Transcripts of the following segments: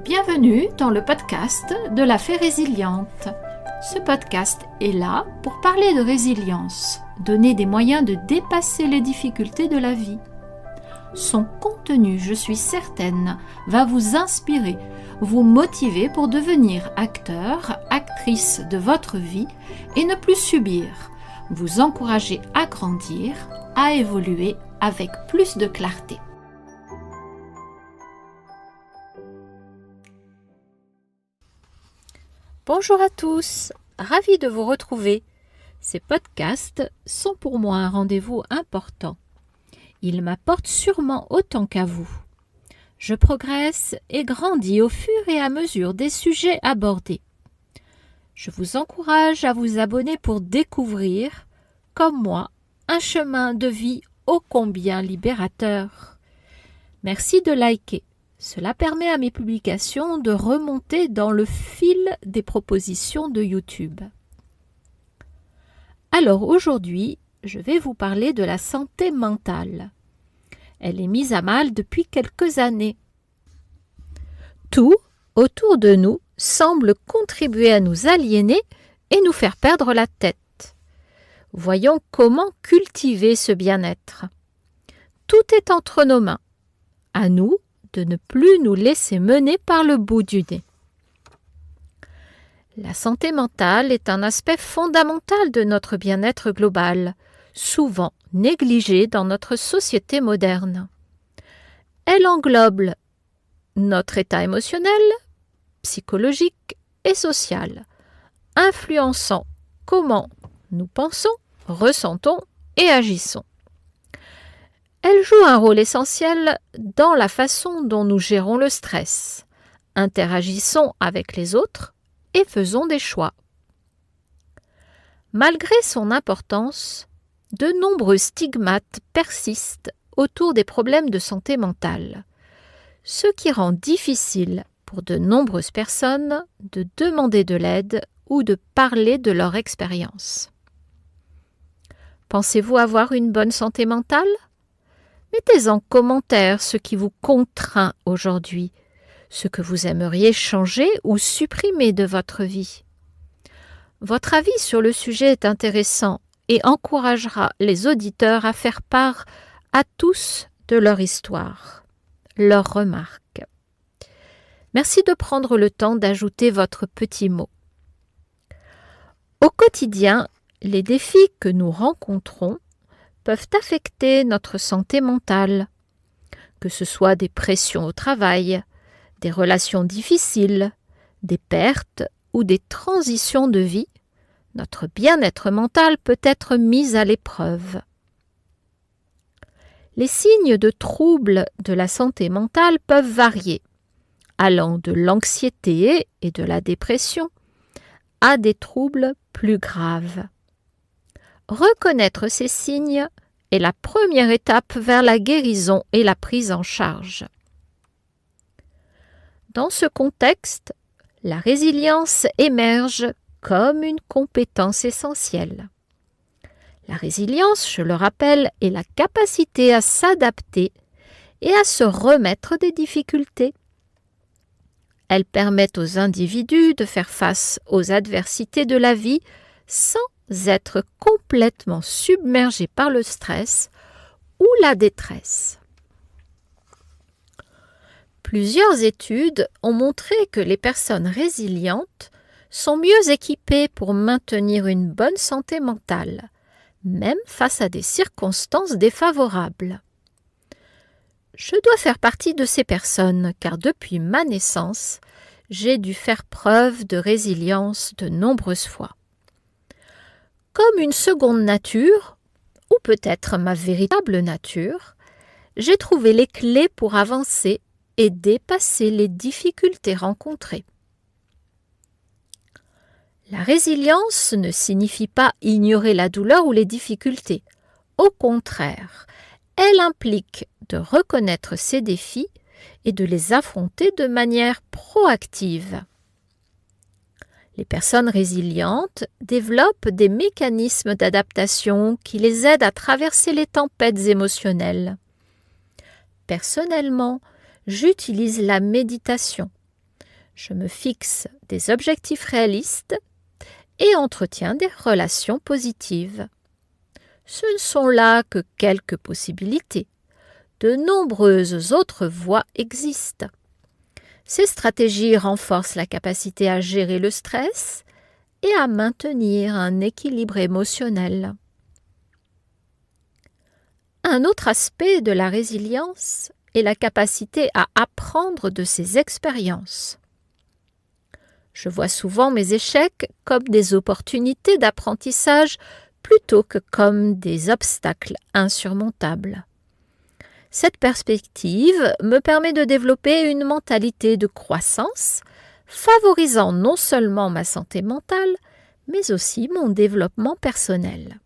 Bienvenue dans le podcast de la Fée Résiliente. Ce podcast est là pour parler de résilience, donner des moyens de dépasser les difficultés de la vie. Son contenu, je suis certaine, va vous inspirer, vous motiver pour devenir acteur, actrice de votre vie et ne plus subir, vous encourager à grandir, à évoluer avec plus de clarté. Bonjour à tous, ravie de vous retrouver. Ces podcasts sont pour moi un rendez-vous important. Ils m'apportent sûrement autant qu'à vous. Je progresse et grandis au fur et à mesure des sujets abordés. Je vous encourage à vous abonner pour découvrir, comme moi, un chemin de vie ô combien libérateur. Merci de liker. Cela permet à mes publications de remonter dans le fil des propositions de YouTube. Alors aujourd'hui, je vais vous parler de la santé mentale. Elle est mise à mal depuis quelques années. Tout autour de nous semble contribuer à nous aliéner et nous faire perdre la tête. Voyons comment cultiver ce bien-être. Tout est entre nos mains. À nous de ne plus nous laisser mener par le bout du nez. La santé mentale est un aspect fondamental de notre bien-être global, souvent négligé dans notre société moderne. Elle englobe notre état émotionnel, psychologique et social, influençant comment nous pensons, ressentons et agissons. Elle joue un rôle essentiel dans la façon dont nous gérons le stress, interagissons avec les autres et faisons des choix. Malgré son importance, de nombreux stigmates persistent autour des problèmes de santé mentale, ce qui rend difficile pour de nombreuses personnes de demander de l'aide ou de parler de leur expérience. Pensez-vous avoir une bonne santé mentale ? Mettez en commentaire ce qui vous contraint aujourd'hui, ce que vous aimeriez changer ou supprimer de votre vie. Votre avis sur le sujet est intéressant et encouragera les auditeurs à faire part à tous de leur histoire, leurs remarques. Merci de prendre le temps d'ajouter votre petit mot. Au quotidien, les défis que nous rencontrons peuvent affecter notre santé mentale, que ce soit des pressions au travail, des relations difficiles, des pertes ou des transitions de vie, notre bien-être mental peut être mis à l'épreuve. Les signes de troubles de la santé mentale peuvent varier, allant de l'anxiété et de la dépression à des troubles plus graves. Reconnaître ces signes est la première étape vers la guérison et la prise en charge. Dans ce contexte, la résilience émerge comme une compétence essentielle. La résilience, je le rappelle, est la capacité à s'adapter et à se remettre des difficultés. Elle permet aux individus de faire face aux adversités de la vie sans être complètement submergés par le stress ou la détresse. Plusieurs études ont montré que les personnes résilientes sont mieux équipées pour maintenir une bonne santé mentale, même face à des circonstances défavorables. Je dois faire partie de ces personnes car depuis ma naissance, j'ai dû faire preuve de résilience de nombreuses fois. Comme une seconde nature, ou peut-être ma véritable nature, j'ai trouvé les clés pour avancer et dépasser les difficultés rencontrées. La résilience ne signifie pas ignorer la douleur ou les difficultés. Au contraire, elle implique de reconnaître ces défis et de les affronter de manière proactive. Les personnes résilientes développent des mécanismes d'adaptation qui les aident à traverser les tempêtes émotionnelles. Personnellement, j'utilise la méditation Je me fixe des objectifs réalistes et entretiens des relations positives. Ce ne sont là que quelques possibilités. De nombreuses autres voies existent. Ces stratégies renforcent la capacité à gérer le stress et à maintenir un équilibre émotionnel. Un autre aspect de la résilience est la capacité à apprendre de ses expériences. Je vois souvent mes échecs comme des opportunités d'apprentissage plutôt que comme des obstacles insurmontables. Cette perspective me permet de développer une mentalité de croissance, favorisant non seulement ma santé mentale, mais aussi mon développement personnel.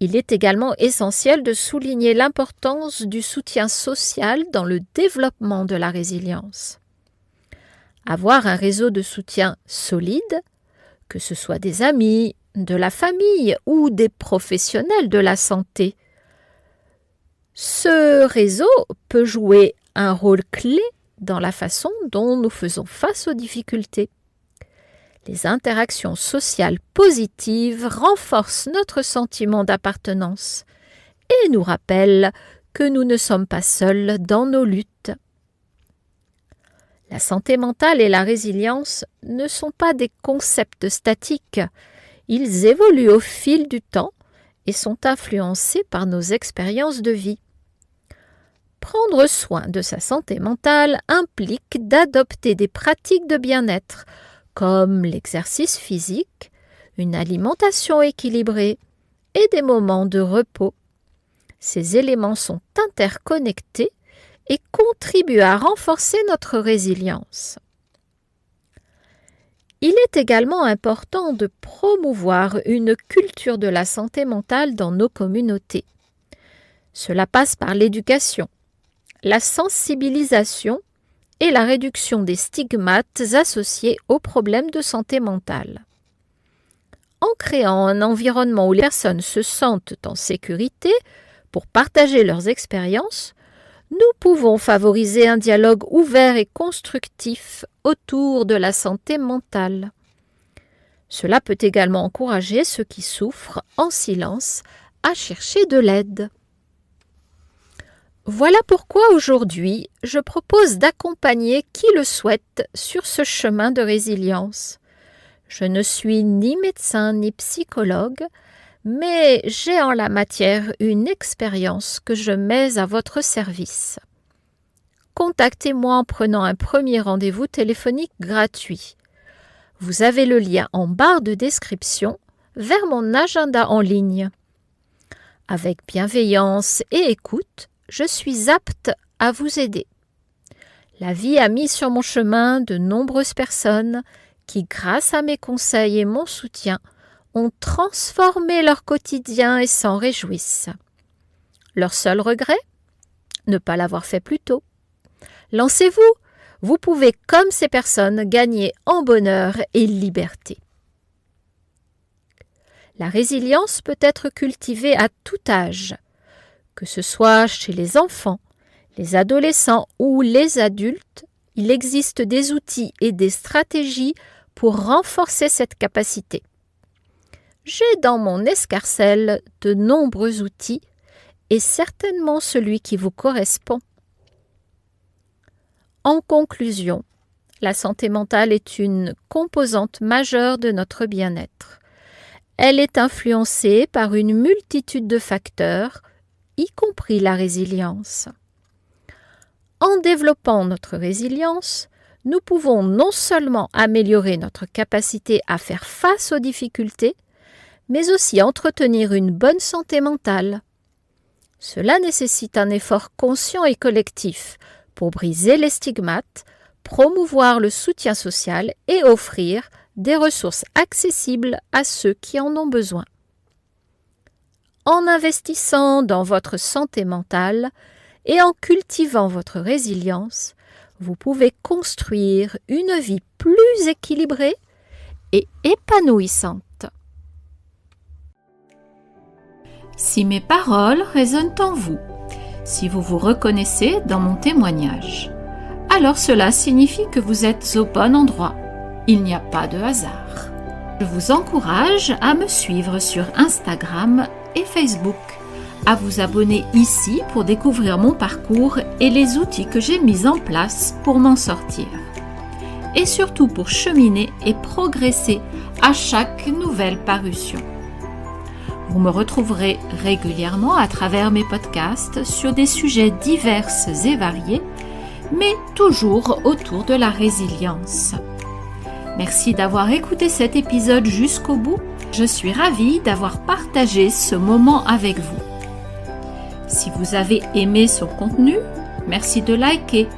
Il est également essentiel de souligner l'importance du soutien social dans le développement de la résilience. Avoir un réseau de soutien solide, que ce soit des amis, de la famille ou des professionnels de la santé, ce réseau peut jouer un rôle clé dans la façon dont nous faisons face aux difficultés. Les interactions sociales positives renforcent notre sentiment d'appartenance et nous rappellent que nous ne sommes pas seuls dans nos luttes. La santé mentale et la résilience ne sont pas des concepts statiques. Ils évoluent au fil du temps et sont influencés par nos expériences de vie. Prendre soin de sa santé mentale implique d'adopter des pratiques de bien-être, comme l'exercice physique, une alimentation équilibrée et des moments de repos. Ces éléments sont interconnectés et contribuent à renforcer notre résilience. Il est également important de promouvoir une culture de la santé mentale dans nos communautés. Cela passe par l'éducation, la sensibilisation et la réduction des stigmates associés aux problèmes de santé mentale. En créant un environnement où les personnes se sentent en sécurité pour partager leurs expériences, nous pouvons favoriser un dialogue ouvert et constructif autour de la santé mentale. Cela peut également encourager ceux qui souffrent en silence à chercher de l'aide. Voilà pourquoi aujourd'hui, je propose d'accompagner qui le souhaite sur ce chemin de résilience. Je ne suis ni médecin ni psychologue, mais j'ai en la matière une expérience que je mets à votre service. Contactez-moi en prenant un premier rendez-vous téléphonique gratuit. Vous avez le lien en barre de description vers mon agenda en ligne. Avec bienveillance et écoute, je suis apte à vous aider. La vie a mis sur mon chemin de nombreuses personnes qui, grâce à mes conseils et mon soutien, ont transformé leur quotidien et s'en réjouissent. Leur seul regret ? Ne pas l'avoir fait plus tôt. Lancez-vous, vous pouvez, comme ces personnes, gagner en bonheur et liberté. La résilience peut être cultivée à tout âge, que ce soit chez les enfants, les adolescents ou les adultes. Il existe des outils et des stratégies pour renforcer cette capacité. J'ai dans mon escarcelle de nombreux outils et certainement celui qui vous correspond. En conclusion, la santé mentale est une composante majeure de notre bien-être. Elle est influencée par une multitude de facteurs, y compris la résilience. En développant notre résilience, nous pouvons non seulement améliorer notre capacité à faire face aux difficultés, mais aussi entretenir une bonne santé mentale. Cela nécessite un effort conscient et collectif pour briser les stigmates, promouvoir le soutien social et offrir des ressources accessibles à ceux qui en ont besoin. En investissant dans votre santé mentale et en cultivant votre résilience, vous pouvez construire une vie plus équilibrée et épanouissante. Si mes paroles résonnent en vous, si vous vous reconnaissez dans mon témoignage, alors cela signifie que vous êtes au bon endroit. Il n'y a pas de hasard. Je vous encourage à me suivre sur Instagram et Facebook, à vous abonner ici pour découvrir mon parcours et les outils que j'ai mis en place pour m'en sortir. Et surtout pour cheminer et progresser à chaque nouvelle parution. Vous me retrouverez régulièrement à travers mes podcasts sur des sujets divers et variés, mais toujours autour de la résilience. Merci d'avoir écouté cet épisode jusqu'au bout. Je suis ravie d'avoir partagé ce moment avec vous. Si vous avez aimé son contenu, merci de liker,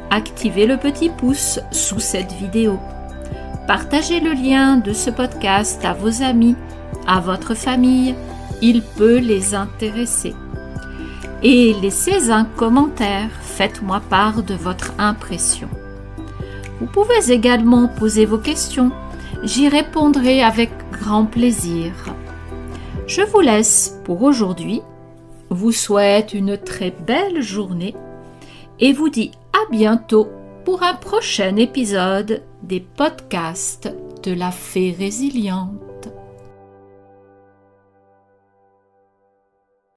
activez le petit pouce sous cette vidéo. Partagez le lien de ce podcast à vos amis, à votre famille, il peut les intéresser. Et laissez un commentaire, faites-moi part de votre impression. Vous pouvez également poser vos questions, j'y répondrai avec grand plaisir. Je vous laisse pour aujourd'hui, vous souhaite une très belle journée et vous dis à bientôt pour un prochain épisode des podcasts de la Fée Résiliente.